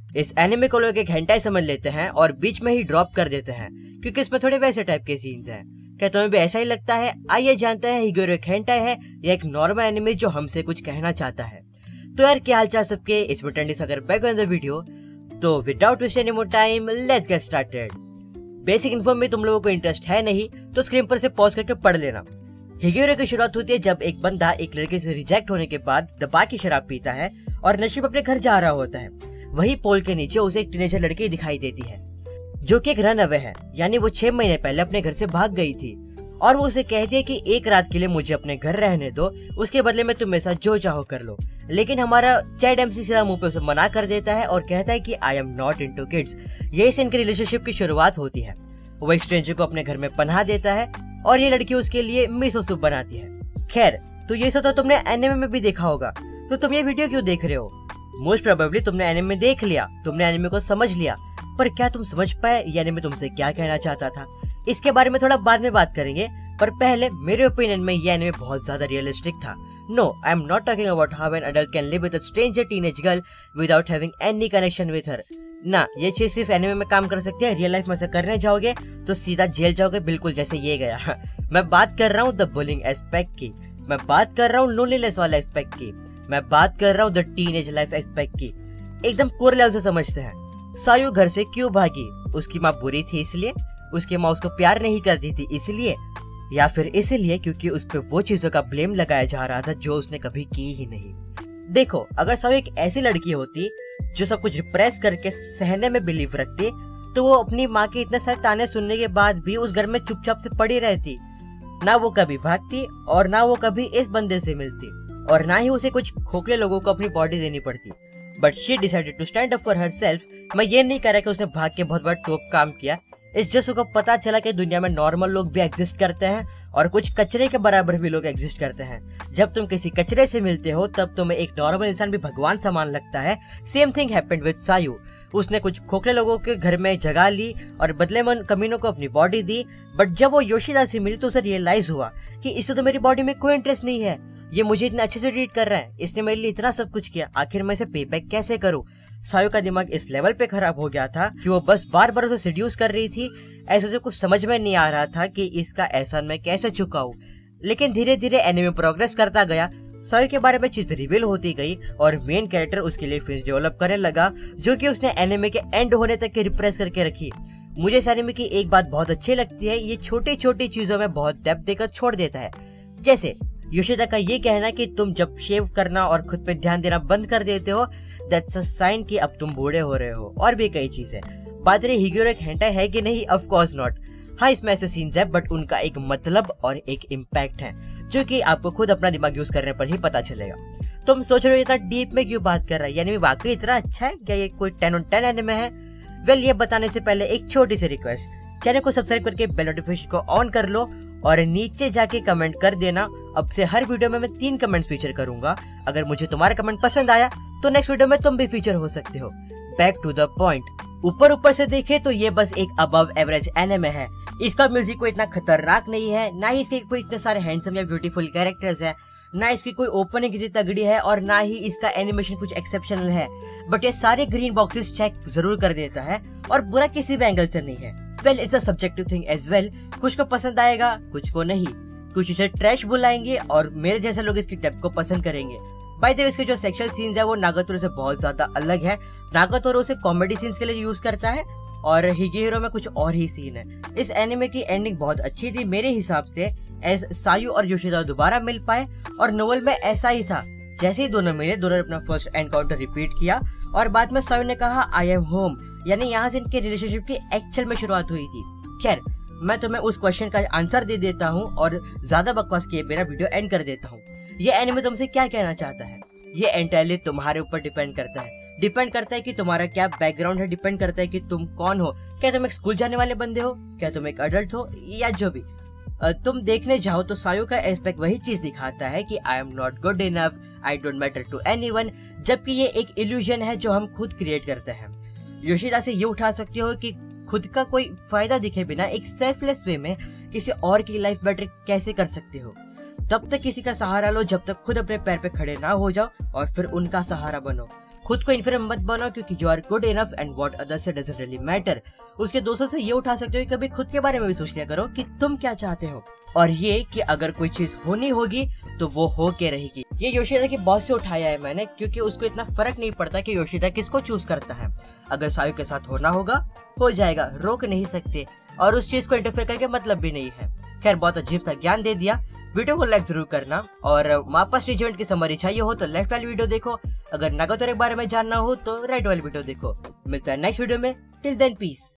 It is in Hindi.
इस एनिमे को लोग एक हेंटाई समझ लेते हैं और बीच में ही ड्रॉप कर देते हैं क्योंकि इसमें थोड़े वैसे टाइप के सीन्स हैं। क्या तुम्हें भी ऐसा ही लगता है? आइए जानते हैं हिगोरो एक हेंटाई है या एक नॉर्मल एनिमे जो हमसे कुछ कहना चाहता है। तो यार क्या हालचाल सबके, इसमें ट्रेंडिंग अगर बैक इन द वीडियो। तो without waste any more time let's get started. Basic info में तुम लोगों को इंटरेस्ट है नहीं तो स्क्रीन पर से पॉज करके पढ़ लेना। हिगोरो की शुरुआत होती है जब एक बंदा एक लड़के से रिजेक्ट होने के बाद दबा की शराब पीता है और नशे में अपने घर जा रहा होता है। वही पोल के नीचे उसे एक टीनेजर लड़की दिखाई देती है जो कि एक रन अवे है, यानी वो 6 महीने पहले अपने घर से भाग गई थी और वो उसे कहती है कि एक रात के लिए मुझे अपने घर रहने दो, उसके बदले में तुम मेरे साथ जो चाहो कर लो। लेकिन हमारा चैड एमसी सीधा मुंह पे उसे मना कर देता है और कहता है कि I am not into kids. यही से इनकी रिलेशनशिप की शुरुआत होती है। वो एक स्ट्रेंजर को अपने घर में पनाह देता है और ये लड़की उसके लिए मिसो सूप बनाती है। खैर, तो ये सब तो तुमने एनिमे में भी देखा होगा, तो तुम ये वीडियो क्यों देख रहे हो? मोस्ट प्रोबेबली तुमने एनिमे देख लिया, तुमने एनिमे को समझ लिया, पर क्या तुम समझ पाए ये एनिमे तुमसे क्या कहना चाहता था? इसके बारे में थोड़ा बाद में बात करेंगे, पर पहले मेरे ओपिनियन में ये एनिमे बहुत ज्यादा रियलिस्टिक था। No, I am not talking about how an adult can live with a stranger teenage girl without having any connection with her. ना, ये चीज सिर्फ एनिमे में काम कर सकती है, रियल लाइफ में ऐसा करने जाओगे तो सीधा जेल जाओगे, बिल्कुल जैसे ये गया। मैं बात कर रहा हूँ द बुलिंग एस्पेक्ट की, मैं बात कर रहा हूँ लोनलीनेस वाला एस्पेक्ट की, मैं बात कर रहा हूँ द टीनेज लाइफ एस्पेक्ट की। एकदम कोर लेवल से समझते हैं। सायू घर से क्यों भागी? उसकी माँ बुरी थी इसलिए? उसकी माँ उसको प्यार नहीं करती थी इसलिए? या फिर इसलिए क्योंकि उस पे वो चीजों का ब्लेम लगाया जा रहा था जो उसने कभी की ही नहीं? देखो, अगर सायू एक ऐसी लड़की होती जो सब कुछ रिप्रेस करके सहने में बिलीव रखती, तो वो अपनी माँ के इतने सारे ताने सुनने के बाद भी उस घर में चुपचाप से पड़ी रहती। ना वो कभी भागती और ना वो कभी इस बंदे से मिलती और ना ही उसे कुछ खोखले लोगों को अपनी बॉडी देनी पड़ती। But she decided to stand up for herself. मैं ये नहीं कह रहा कि उसने भाग के बहुत बड़ा टॉप काम किया, इस जस्ट को पता चला कि दुनिया में नॉर्मल लोग भी एग्जिस्ट करते हैं और कुछ कचरे के बराबर भी लोग एग्जिस्ट करते हैं। जब तुम किसी कचरे से मिलते हो तब तुम्हें एक नॉर्मल इंसान भी भगवान समान लगता है। सेम थिंग हैपेंड विद सायू। उसने कुछ खोखले लोगों के घर में जगह ली और बदले में कमीनों को अपनी बॉडी दी। बट जब वो योशिदा से मिली तो उसे रियलाइज हुआ कि इससे तो मेरी बॉडी में कोई इंटरेस्ट नहीं है, ये मुझे इतने अच्छे से ट्रीट कर रहा है, इसने मेरे लिए इतना सब कुछ किया, आखिर मैं इसे पे बैक कैसे करूं? सायू का दिमाग इस लेवल पे खराब हो गया था कि वो बस बार बार उसे सेड्यूस कर रही थी। ऐसे से कुछ समझ में नहीं आ रहा था कि इसका एहसान मैं कैसे चुकाऊं। लेकिन धीरे धीरे एनिमे प्रोग्रेस करता गया, सायू के बारे में चीज रिवील होती गई और मेन कैरेक्टर उसके लिए फीलिंग्स डेवलप करने लगा जो कि उसने एनिमे के एंड होने तक के रिप्रेस करके रखी। मुझे इस एनिमे की एक बात बहुत अच्छी लगती है, ये छोटी छोटी चीजों में बहुत डेप्थ देकर छोड़ देता है। जैसे योशिदा का ये कहना कि तुम जब शेव करना और खुद पे ध्यान देना बंद कर देते हो, दैट्स अ साइन कि अब तुम बूढ़े हो रहे हो, और भी कई चीजें। बात रही हिगोरो एक हेंटाई है कि नहीं, ऑफ कोर्स नॉट। हाँ, इसमें ऐसे सीन्स है बट उनका एक मतलब और एक इम्पैक्ट है जो कि आपको खुद अपना दिमाग यूज करने पर ही पता चलेगा। तुम सोच रहे हो इतना डीप में क्यों बात कर रहा है, यानी वाकई इतना अच्छा है क्या? ये कोई 10 on 10 एनिमे है? वेल, ये बताने से पहले एक छोटी सी रिक्वेस्ट, चैनल को सब्सक्राइब करके बेल नोटिफिकेशन को ऑन कर लो और नीचे जाके कमेंट कर देना। अब से हर वीडियो में मैं 3 कमेंट्स फीचर करूंगा। अगर मुझे तुम्हारा कमेंट पसंद आया तो नेक्स्ट वीडियो में तुम भी फीचर हो सकते हो। Back to the point. ऊपर से देखे तो ये बस एक अबव एवरेज एनिमे है। इसका म्यूजिक कोई इतना खतरनाक नहीं है, ना ही इसके कोई इतने सारे हैंडसम या ब्यूटीफुल कैरेक्टर्स है, ना इसकी कोई ओपनिंग इतनी तगड़ी है और ना ही इसका एनिमेशन कुछ एक्सेप्शनल है। बट ये सारे ग्रीन बॉक्सेस चेक जरूर कर देता है और बुरा किसी भी एंगल से नहीं है। Well, it's a subjective thing as well. कुछ को पसंद आएगा, कुछ को नहीं। कुछ इसे ट्रैश बुलाएंगे और मेरे जैसे लोग इसकी डेप्थ को पसंद करेंगे। बाय द वे, इसके जो सेक्सुअल सीन्स है वो नागातोरो से बहुत ज्यादा अलग है। नागातोरो उसे कॉमेडी सीन्स के लिए यूज करता है और हिगोरो में कुछ और ही सीन है। इस एनिमे की एंडिंग बहुत अच्छी थी मेरे हिसाब से, एज सायू और योशिदा दोबारा मिल पाए और नोवेल में ऐसा ही था। जैसे ही दोनों मिले, दोनों ने अपना फर्स्ट एनकाउंटर रिपीट किया और बाद में सायू ने कहा आई एम होम, यानी यहाँ से इनके रिलेशनशिप की एक्चुअल में शुरुआत हुई थी। खैर, मैं तुम्हें उस क्वेश्चन का आंसर दे देता हूँ और ज्यादा बकवास किए बिना वीडियो एंड कर देता हूँ। ये एनिमे तुमसे क्या कहना चाहता है? ये एंटायरली तुम्हारे ऊपर डिपेंड करता है कि तुम्हारा क्या बैकग्राउंड है, डिपेंड करता है कि तुम कौन हो। क्या तुम एक स्कूल जाने वाले बंदे हो, क्या तुम एक अडल्ट हो, या जो भी तुम देखने जाओ तो सायू का एस्पेक्ट वही चीज दिखाता है कि I am not good enough, I don't matter to anyone, जबकि ये एक इल्यूजन है जो हम खुद क्रिएट करते हैं। योशिदा से ये उठा सकते हो कि खुद का कोई फायदा दिखे बिना एक सेल्फलेस वे में किसी और की लाइफ बेटर कैसे कर सकते हो। तब तक किसी का सहारा लो जब तक खुद अपने पैर पे खड़े ना हो जाओ और फिर उनका सहारा बनो। खुद को इन्फीरियर मत बनाओ क्योंकि you are good enough and what others say doesn't really matter. उसके दोस्तों से ये उठा सकते हो कि कभी खुद के बारे में भी सोच लिया करो कि तुम क्या चाहते हो, और ये कि अगर कोई चीज होनी होगी तो वो हो के रहेगी। ये योशिदा की बॉस से उठाया है मैंने, क्योंकि उसको इतना फर्क नहीं पड़ता कि योशिदा किसको चूज करता है। अगर सायु के साथ होना होगा हो जाएगा, रोक नहीं सकते, और उस चीज को इंटरफेयर करके मतलब भी नहीं है। खैर, बहुत अजीब सा ज्ञान दे दिया। वीडियो को लाइक जरूर करना, और वापस रिजल्ट की समरी चाहिए हो तो लेफ्ट वाली वीडियो देखो, अगर नागातोरे के बारे में जानना हो तो राइट वाली वीडियो देखो। मिलता है नेक्स्ट वीडियो में, टिल देन पीस।